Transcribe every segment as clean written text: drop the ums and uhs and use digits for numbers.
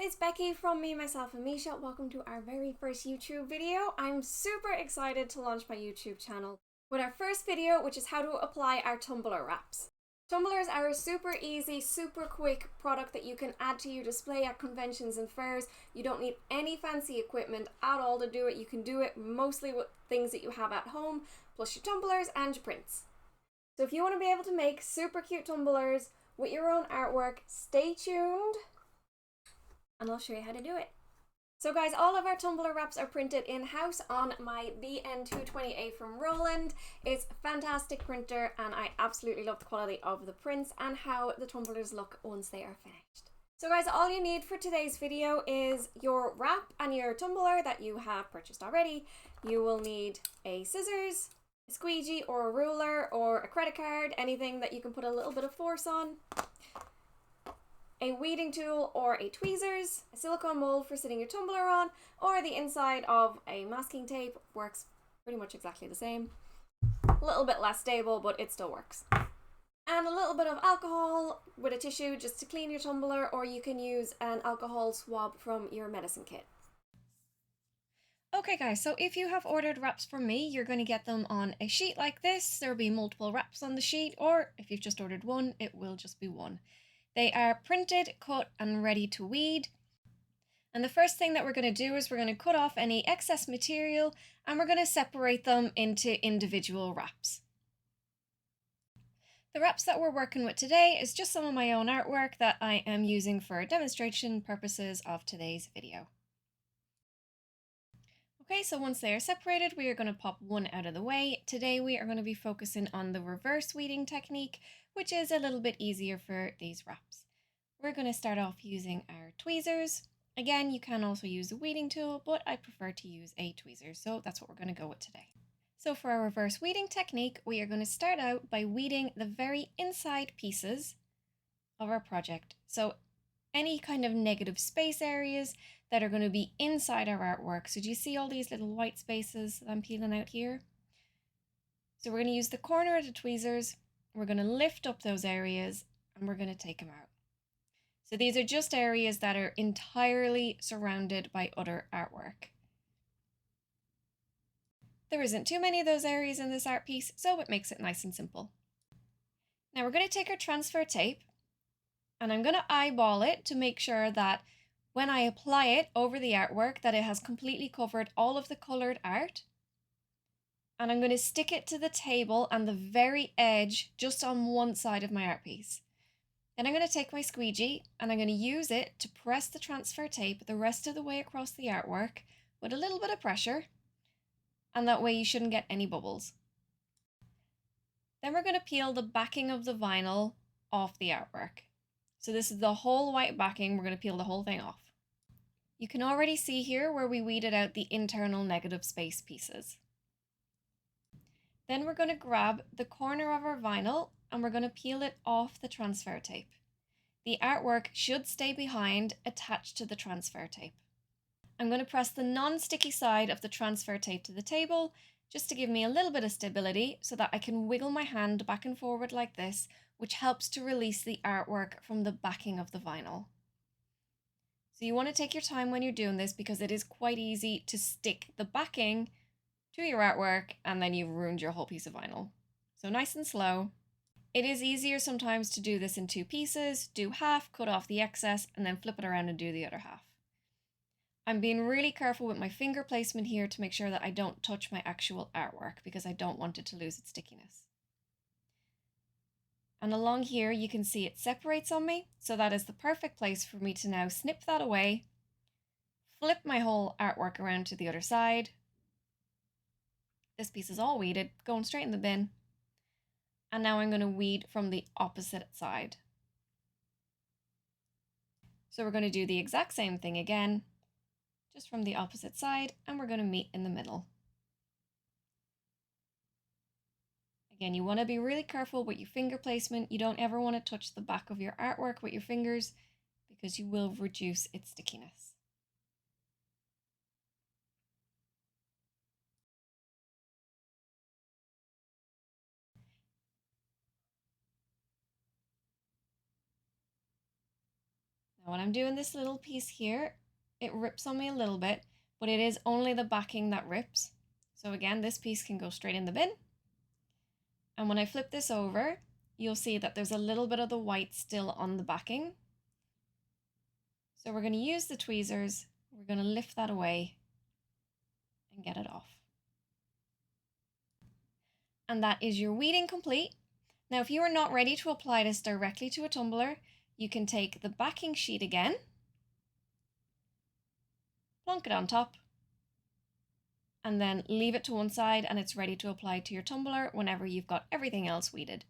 it's Becky from Me, Myself and Misha. Welcome to our very first YouTube video. I'm super excited to launch my YouTube channel with our first video, which is how to apply our tumbler wraps. Tumblers are a super easy, super quick product that you can add to your display at conventions and fairs. You don't need any fancy equipment at all to do it. You can do it mostly with things that you have at home, plus your tumblers and your prints. So if you want to be able to make super cute tumblers with your own artwork, stay tuned and I'll show you how to do it. So guys, all of our tumbler wraps are printed in-house on my BN220A from Roland. It's a fantastic printer and I absolutely love the quality of the prints and how the tumblers look once they are finished. So guys, all you need for today's video is your wrap and your tumbler that you have purchased already. You will need a scissors, a squeegee or a ruler or a credit card, anything that you can put a little bit of force on, a weeding tool or a tweezers, a silicone mold for sitting your tumbler on, or the inside of a masking tape. Works pretty much exactly the same. A little bit less stable, but it still works. And a little bit of alcohol with a tissue just to clean your tumbler, or you can use an alcohol swab from your medicine kit. Okay guys, so if you have ordered wraps from me, you're going to get them on a sheet like this. There will be multiple wraps on the sheet, or if you've just ordered one, it will just be one. They are printed, cut and ready to weed. And the first thing that we're going to do is we're going to cut off any excess material and we're going to separate them into individual wraps. The wraps that we're working with today is just some of my own artwork that I am using for demonstration purposes of today's video. Okay, so once they are separated, we are going to pop one out of the way. Today we are going to be focusing on the reverse weeding technique, which is a little bit easier for these wraps. We're going to start off using our tweezers. Again, you can also use a weeding tool, but I prefer to use a tweezer, so that's what we're going to go with today. So for our reverse weeding technique, we are going to start out by weeding the very inside pieces of our project. So any kind of negative space areas that are going to be inside our artwork. So do you see all these little white spaces that I'm peeling out here? So we're going to use the corner of the tweezers. We're going to lift up those areas and we're going to take them out. So these are just areas that are entirely surrounded by other artwork. There isn't too many of those areas in this art piece, so it makes it nice and simple. Now we're going to take our transfer tape and I'm going to eyeball it to make sure that when I apply it over the artwork that it has completely covered all of the colored art. And I'm going to stick it to the table and the very edge just on one side of my art piece. Then I'm going to take my squeegee and I'm going to use it to press the transfer tape the rest of the way across the artwork with a little bit of pressure, and that way you shouldn't get any bubbles. Then we're going to peel the backing of the vinyl off the artwork. So this is the whole white backing, we're going to peel the whole thing off. You can already see here where we weeded out the internal negative space pieces. Then we're going to grab the corner of our vinyl and we're going to peel it off the transfer tape. The artwork should stay behind, attached to the transfer tape. I'm going to press the non-sticky side of the transfer tape to the table just to give me a little bit of stability so that I can wiggle my hand back and forward like this, which helps to release the artwork from the backing of the vinyl. So you want to take your time when you're doing this because it is quite easy to stick the backing to your artwork and then you've ruined your whole piece of vinyl. So nice and slow. It is easier sometimes to do this in two pieces, do half, cut off the excess, and then flip it around and do the other half. I'm being really careful with my finger placement here to make sure that I don't touch my actual artwork because I don't want it to lose its stickiness. And along here you can see it separates on me, so that is the perfect place for me to now snip that away, flip my whole artwork around to the other side. This piece is all weeded, going straight in the bin. And now I'm going to weed from the opposite side. So we're going to do the exact same thing again, just from the opposite side, and we're going to meet in the middle. Again, you want to be really careful with your finger placement. You don't ever want to touch the back of your artwork with your fingers because you will reduce its stickiness. Now when I'm doing this little piece here, it rips on me a little bit, but it is only the backing that rips. So again, this piece can go straight in the bin. And when I flip this over, you'll see that there's a little bit of the white still on the backing. So we're going to use the tweezers, we're going to lift that away and get it off. And that is your weeding complete. Now, if you are not ready to apply this directly to a tumbler, you can take the backing sheet again, plonk it on top, and then leave it to one side and it's ready to apply to your tumbler whenever you've got everything else weeded.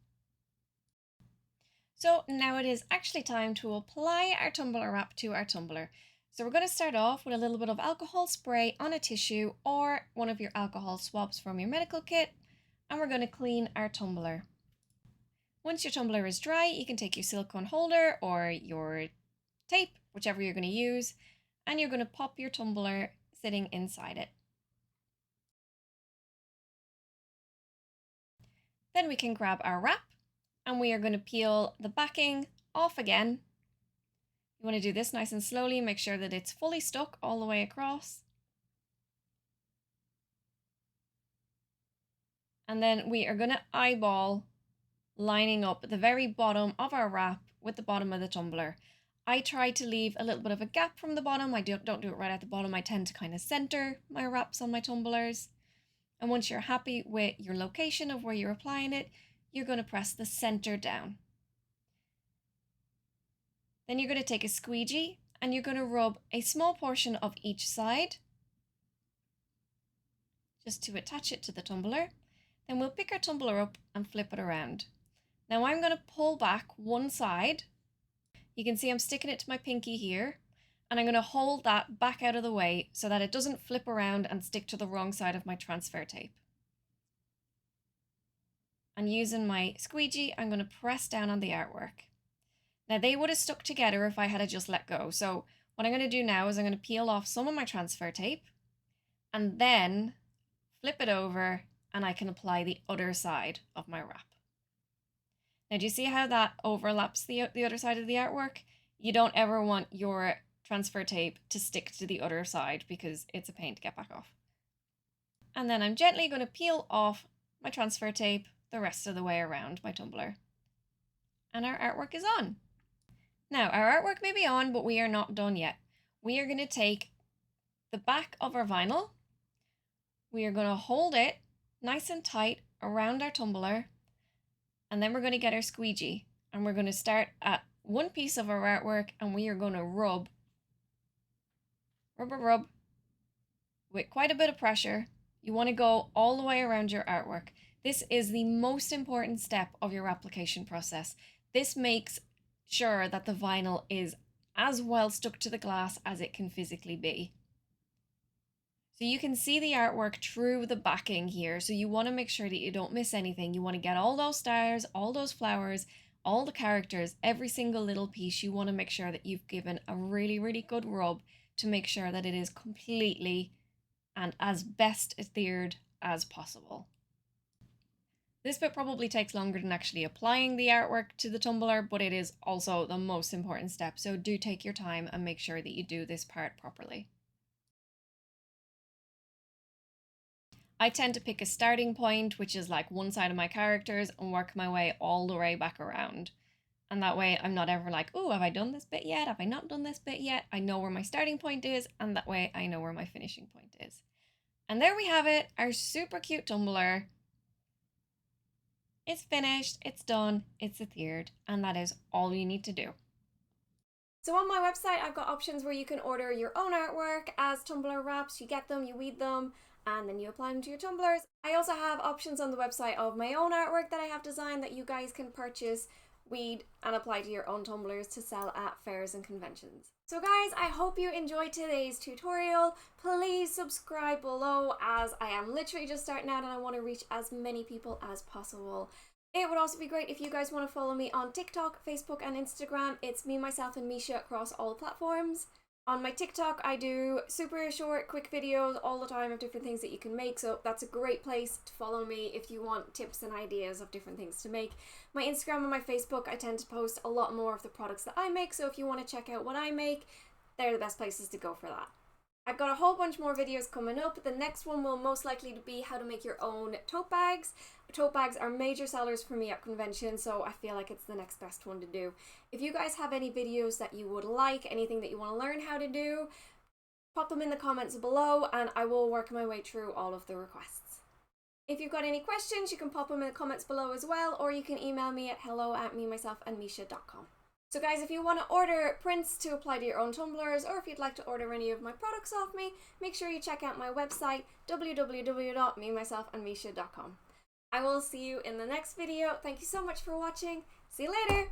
So now it is actually time to apply our tumbler wrap to our tumbler. So we're going to start off with a little bit of alcohol spray on a tissue or one of your alcohol swabs from your medical kit, and we're going to clean our tumbler. Once your tumbler is dry, you can take your silicone holder or your tape, whichever you're going to use, and you're going to pop your tumbler sitting inside it. Then we can grab our wrap and we are going to peel the backing off again. You want to do this nice and slowly, make sure that it's fully stuck all the way across. And then we are going to eyeball lining up the very bottom of our wrap with the bottom of the tumbler. I try to leave a little bit of a gap from the bottom. I don't do it right at the bottom. I tend to kind of center my wraps on my tumblers. And once you're happy with your location of where you're applying it, you're going to press the center down. Then you're going to take a squeegee and you're going to rub a small portion of each side just to attach it to the tumbler. Then we'll pick our tumbler up and flip it around. Now I'm going to pull back one side. You can see I'm sticking it to my pinky here, and I'm going to hold that back out of the way so that it doesn't flip around and stick to the wrong side of my transfer tape. And using my squeegee, I'm going to press down on the artwork. Now they would have stuck together if I had just let go. So what I'm going to do now is I'm going to peel off some of my transfer tape and then flip it over, and I can apply the other side of my wrap. Now do you see how that overlaps the other side of the artwork? You don't ever want your transfer tape to stick to the other side because it's a pain to get back off. And then I'm gently going to peel off my transfer tape the rest of the way around my tumbler. And our artwork is on. Now our artwork may be on, but we are not done yet. We are going to take the back of our vinyl. We are going to hold it nice and tight around our tumbler, and then we're going to get our squeegee and we're going to start at one piece of our artwork and we are going to rub with quite a bit of pressure. You want to go all the way around your artwork. This is the most important step of your application process. This makes sure that the vinyl is as well stuck to the glass as it can physically be. So you can see the artwork through the backing here. So you want to make sure that you don't miss anything. You want to get all those stars, all those flowers, all the characters, every single little piece. You want to make sure that you've given a really, really good rub to make sure that it is completely and as best adhered as possible. This bit probably takes longer than actually applying the artwork to the tumbler, but it is also the most important step. So do take your time and make sure that you do this part properly. I tend to pick a starting point, which is like one side of my characters, and work my way all the way back around. And that way I'm not ever like, oh, have I done this bit yet? Have I not done this bit yet? I know where my starting point is, and that way I know where my finishing point is. And there we have it, our super cute tumbler. It's finished, it's done, it's adhered, and that is all you need to do. So on my website, I've got options where you can order your own artwork as tumbler wraps. You get them, you weed them, and then you apply them to your tumblers. I also have options on the website of my own artwork that I have designed that you guys can purchase, weed, and apply to your own tumblers to sell at fairs and conventions. So guys, I hope you enjoyed today's tutorial. Please subscribe below, as I am literally just starting out and I want to reach as many people as possible. It would also be great if you guys want to follow me on TikTok, Facebook, and Instagram. It's me, myself, and Misha across all platforms. On my TikTok, I do super short, quick videos all the time of different things that you can make, so that's a great place to follow me if you want tips and ideas of different things to make. My Instagram and my Facebook, I tend to post a lot more of the products that I make, so if you want to check out what I make, they're the best places to go for that. I've got a whole bunch more videos coming up. The next one will most likely be how to make your own tote bags. Tote bags are major sellers for me at convention, so I feel like it's the next best one to do. If you guys have any videos that you would like, anything that you want to learn how to do, pop them in the comments below and I will work my way through all of the requests. If you've got any questions, you can pop them in the comments below as well, or you can email me at hello@memyselfandmisha.com. So guys, if you want to order prints to apply to your own tumblers, or if you'd like to order any of my products off me, make sure you check out my website, www.memyselfandmisha.com. I will see you in the next video. Thank you so much for watching. See you later!